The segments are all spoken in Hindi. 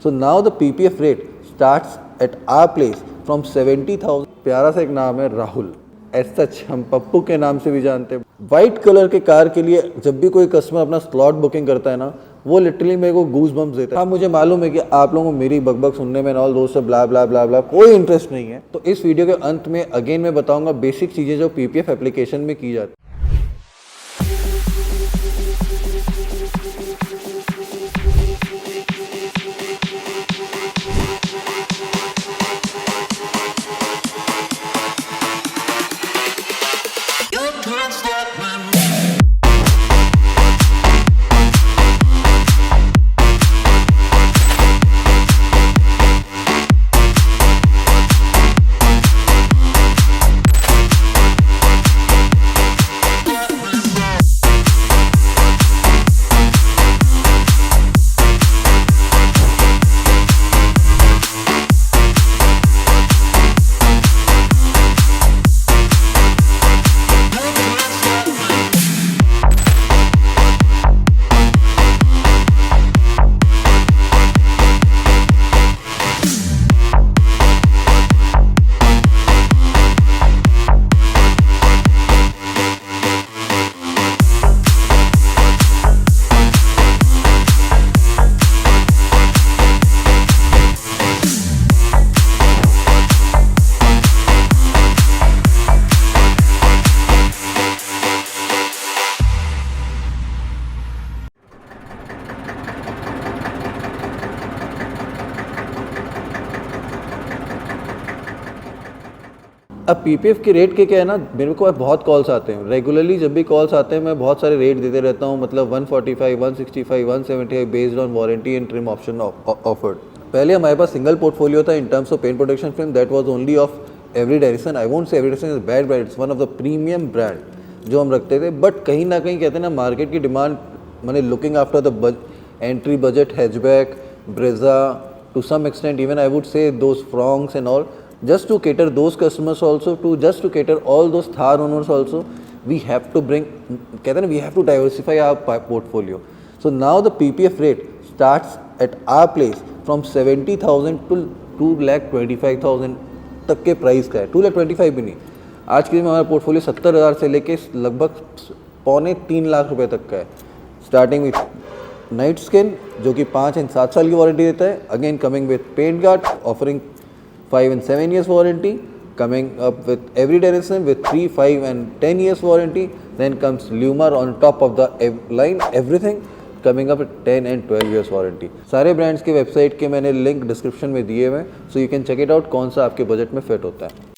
So now the PPF rate starts at our place from 70,000। प्यारा सा एक नाम है राहुल, एज सच हम पप्पू के नाम से भी जानते हैं। वाइट कलर के कार के लिए जब भी कोई कस्टमर अपना स्लॉट बुकिंग करता है ना, वो लिटरली मेरे को गूज बम्स देता है। हाँ, मुझे मालूम है कि आप लोगों को मेरी बकबक सुनने में ऑल दोस्त ब्ला ब्ला ब्ला ब्ला कोई इंटरेस्ट नहीं है। तो इस वीडियो के अंत में अगेन मैं बताऊंगा बेसिक चीज़ें जो PPF एप्लीकेशन में की जाती है। अब PPF की रेट के क्या है ना, मेरे को बहुत कॉल्स आते हैं रेगुलरली। जब भी कॉल्स आते हैं मैं बहुत सारे रेट देते रहता हूँ, मतलब 145, 165, 175 based on warranty and trim option offered. पहले हमारे पास सिंगल पोर्टफोलियो था in terms of paint protection film, that was only of Avery Dennison. I won't say Avery Dennison is bad brand, it's one of the premium brand जो हम रखते थे। बट कहीं ना कहीं कहते हैं ना, मार्केट की डिमांड मैंने looking after the entry budget hatchback, Brezza, to some extent even I would say those fronts and all, just to cater those customers also, just to cater all those Thar owners also, we have to bring, कहते हैं ना, we have to diversify our portfolio. So now the PPF rate starts at our place from 70,000 to 2,25,000 तक के प्राइस का है। 2,25,000 भी नहीं, आज के दिन में हमारा पोर्टफोलियो 70,000 से लेके लगभग 2.25 लाख रुपए तक का है। स्टार्टिंग विथ नाइट स्किन जो कि 5 एंड 7 साल की वारंटी देता है, again coming with paint guard offering 5 and 7 years warranty, coming up with every Derison with 3, 5 and 10 years warranty. Then comes Lumar on top of the line, everything coming up with 10 and 12 years warranty. सारे ब्रांड्स के वेबसाइट के मैंने लिंक डिस्क्रिप्शन में दिए हुए, so you can check it out कौन सा आपके बजट में फिट होता है।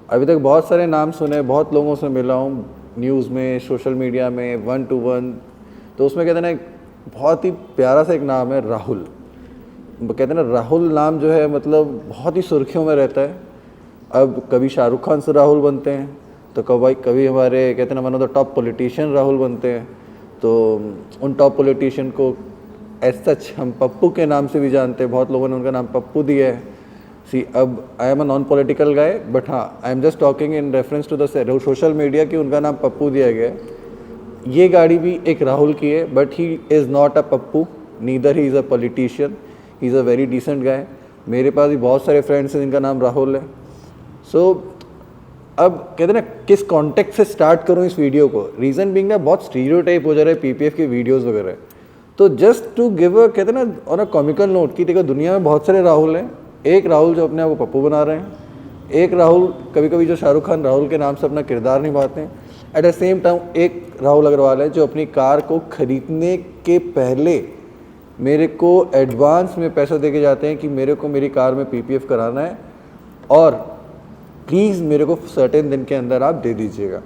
अभी तक बहुत सारे नाम सुने, बहुत लोगों से मिला हूँ न्यूज़ में, सोशल मीडिया में, 1 to 1। तो उसमें कहते हैं ना, बहुत ही प्यारा सा एक नाम है राहुल। कहते हैं ना, राहुल नाम जो है मतलब बहुत ही सुर्खियों में रहता है। अब कभी शाहरुख खान से राहुल बनते हैं, तो कभी हमारे कहते हैं ना one of the top politician Rahul बनते हैं। तो उन टॉप पॉलिटिशियन को एज सच हम पप्पू के नाम से भी जानते हैं, बहुत लोगों ने उनका नाम पप्पू दिया है। सी अब I am a non political guy, but हाँ I am just talking in reference to the social media कि उनका नाम पप्पू दिया गया है। ये गाड़ी भी एक राहुल की है, but he is not a Pappu, neither he is a politician, he is a very decent guy. मेरे पास भी बहुत सारे फ्रेंड्स हैं जिनका नाम राहुल है। सो अब कहते हैं ना, किस कॉन्टेक्स्ट से स्टार्ट करूं इस वीडियो को। रीज़न बीइंग ना, बहुत स्टीरियोटाइप हो जा रहा है पीपीएफ के वीडियोस वगैरह। तो जस्ट टू गिव अ कहते हैं ना ऑन अ कॉमिकल नोट कि देखो दुनिया में बहुत सारे राहुल हैं। एक राहुल जो अपने आप को पप्पू बना रहे हैं, एक राहुल कभी कभी जो शाहरुख खान राहुल के नाम से अपना किरदार निभाते हैं। एट द सेम टाइम एक राहुल अग्रवाल है जो अपनी कार को ख़रीदने के पहले मेरे को एडवांस में पैसा दे के जाते हैं कि मेरे को मेरी कार में पीपीएफ कराना है, और प्लीज़ मेरे को सर्टेन दिन के अंदर आप दे दीजिएगा।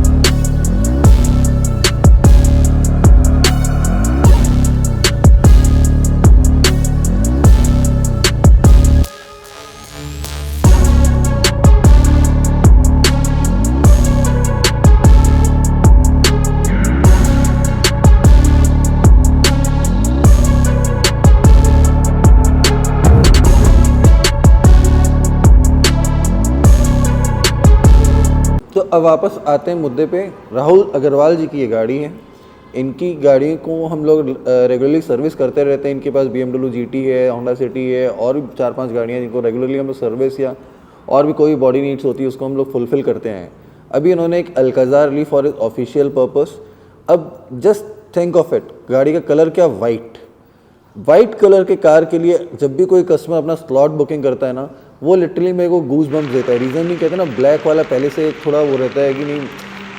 तो अब वापस आते हैं मुद्दे पे। राहुल अग्रवाल जी की ये गाड़ी है। इनकी गाड़ी को हम लोग रेगुलरली सर्विस करते रहते हैं। इनके पास BMW GT है, होंडा सिटी है और भी 4-5 गाड़ियाँ जिनको रेगुलरली हम लोग सर्विस या और भी कोई बॉडी नीड्स होती है उसको हम लोग फुलफ़िल करते हैं। अभी इन्होंने एक अल्काज़ार ली फॉर ऑफिशियल पर्पस। अब जस्ट थिंक ऑफ इट, गाड़ी का कलर क्या, वाइट कलर के कार के लिए जब भी कोई कस्टमर अपना स्लॉट बुकिंग करता है ना, वो लिटरली मेरे को गूज बम्स देता है। रीज़न नहीं कहते ना, ब्लैक वाला पहले से एक थोड़ा वो रहता है कि नहीं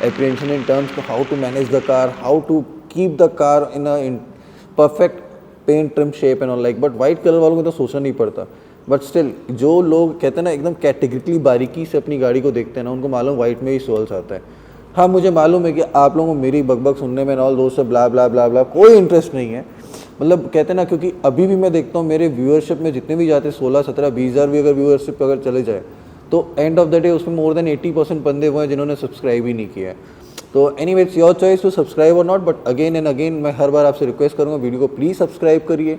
apprehension in terms how to manage the car, how to keep the car in perfect paint trim shape and all like. But white colour वालों को तो सोचना नहीं पड़ता। बट स्टिल जो लोग कहते हैं ना एकदम कैटेगरिकली बारीकी से अपनी गाड़ी को देखते हैं ना, उनको मालूम वाइट में ही सोल्स आता है। हाँ, मुझे मालूम है कि आप लोगों को मेरी बकबक सुनने में ऑल दोस्त ब्ला ब्ला ब्ला ब्ला कोई इंटरेस्ट नहीं है। मतलब कहते हैं ना, क्योंकि अभी भी मैं देखता हूँ मेरे व्यूअरशिप में जितने भी जाते हैं 16, 17, 20 हज़ार भी अगर व्यूअरशिप अगर चले जाए तो एंड ऑफ द डे उसमें मोर देन 80% बंदे हुए हैं जिन्होंने सब्सक्राइब ही नहीं किया है। तो anyway it's your choice to subscribe और not, but again and again मैं हर बार आपसे रिक्वेस्ट करूँगा वीडियो को प्लीज़ सब्सक्राइब करिए,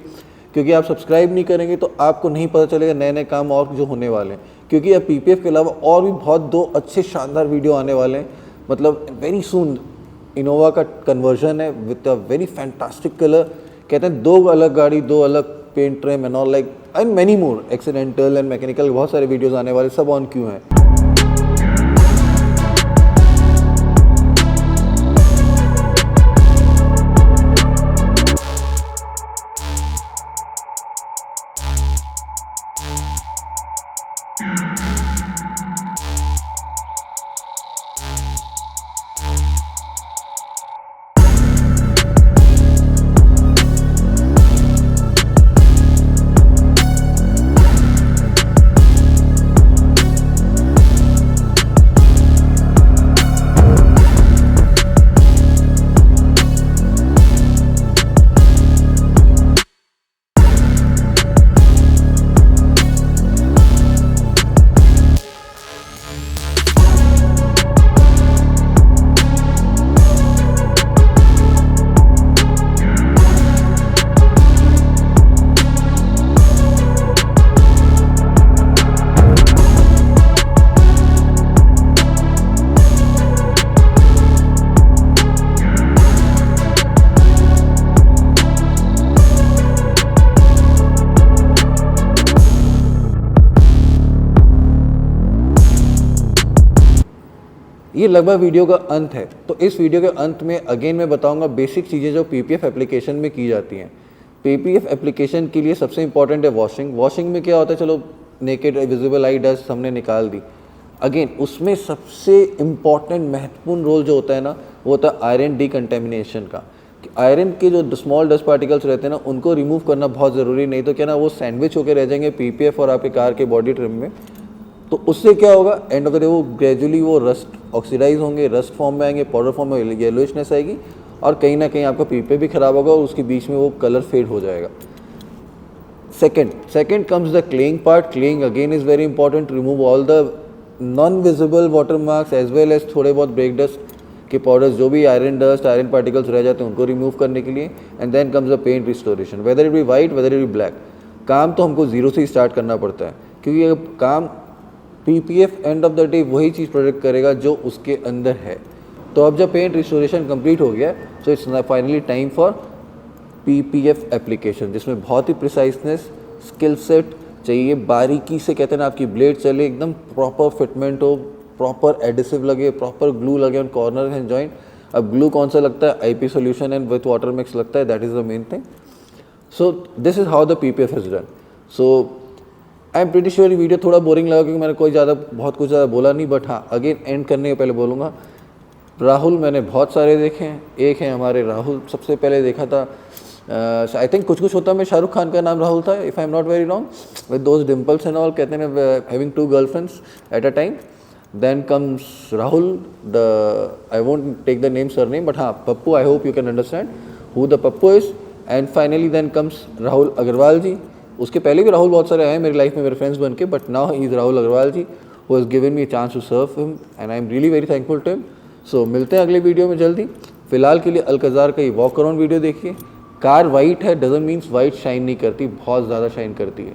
क्योंकि आप सब्सक्राइब नहीं करेंगे तो आपको नहीं पता चलेगा नए नए काम और जो होने वाले हैं। क्योंकि अब PPF के अलावा और भी बहुत 2 अच्छे शानदार वीडियो आने वाले हैं। मतलब वेरी सून इनोवा का कन्वर्जन है with a very fantastic colour. कहते हैं 2 अलग गाड़ी, 2 अलग paint trim and all like and many more accidental and mechanical बहुत सारे वीडियोस आने वाले, सब ऑन क्यों हैं। ये लगभग वीडियो का अंत है। तो इस वीडियो के अंत में अगेन मैं बताऊंगा बेसिक चीज़ें जो PPF एप्लीकेशन में की जाती हैं। PPF एप्लीकेशन के लिए सबसे इंपॉर्टेंट है वॉशिंग। वॉशिंग में क्या होता है, चलो नेकेड विजिबल आई डस्ट हमने निकाल दी। अगेन उसमें सबसे इम्पॉर्टेंट महत्वपूर्ण रोल जो होता है ना, वो होता है आयरन डिकंटेमिनेशन का। आयरन के जो स्मॉल डस्ट पार्टिकल्स रहते हैं ना, उनको रिमूव करना बहुत ज़रूरी, नहीं तो क्या ना वो सैंडविच होकर रह जाएंगे PPF और आपके कार के बॉडी ट्रिम में। तो उससे क्या होगा, एंड ऑफ द डे वो ग्रेजुअली वो रस्ट ऑक्सीडाइज होंगे, रस्ट फॉर्म में आएंगे, पाउडर फॉर्म में येलोइशनेस आएगी और कहीं ना कहीं आपका PPF भी ख़राब होगा और उसके बीच में वो कलर फेड हो जाएगा। Second comes the claying part. Claying again is very important, remove all the non visible water marks as well as थोड़े बहुत ब्रेक डस्ट के पाउडर्स, जो भी आयरन डस्ट आयरन पार्टिकल्स रह जाते हैं उनको रिमूव करने के लिए। And then comes the paint restoration, whether it be white whether it be black. काम तो हमको ज़ीरो से ही स्टार्ट करना पड़ता है, क्योंकि अब काम PPF end of the day वही चीज़ प्रोडक्ट करेगा जो उसके अंदर है। तो अब जब पेंट रिस्टोरेशन कंप्लीट हो गया, so it's finally time for PPF application, जिसमें बहुत ही प्रिसाइसनेस, स्किल सेट चाहिए, बारीकी से कहते हैं ना आपकी ब्लेड चले, एकदम प्रॉपर फिटमेंट हो, प्रॉपर एडिसिव लगे, प्रॉपर ग्लू लगे ऑन कॉर्नर एंड जॉइंट। अब ग्लू कौन सा लगता है, IP solution and with water mix लगता है, that is the main thing. So this is how the PPF is done. So I am pretty sure ये वीडियो थोड़ा बोरिंग लगा, क्योंकि मैंने बहुत कुछ ज़्यादा बोला नहीं। बट हाँ, अगेन एंड करने के पहले बोलूँगा, राहुल मैंने बहुत सारे देखे हैं। एक है हमारे राहुल, सबसे पहले देखा था आई थिंक कुछ कुछ होता में शाहरुख खान का नाम राहुल था, if I am not very wrong, with those dimples and all, कहते हैं having 2 girlfriends at a time. Then comes Rahul, I won't take the name surname, but हाँ Pappu, I hope you can understand who the Pappu is. And finally then comes Rahul Agarwal जी. उसके पहले भी राहुल बहुत सारे आए मेरी लाइफ में मेरे फ्रेंड्स बन के, but now he is Rahul Agarwal ji who has given me a chance to serve him and I am really very thankful to him. So मिलते हैं अगले वीडियो में जल्दी. फिलहाल के लिए अल्कजार का ये वॉक अराउंड वीडियो देखिए. कार वाइट है डजंट मीन्स वाइट शाइन नहीं करती, बहुत ज़्यादा शाइन करती है.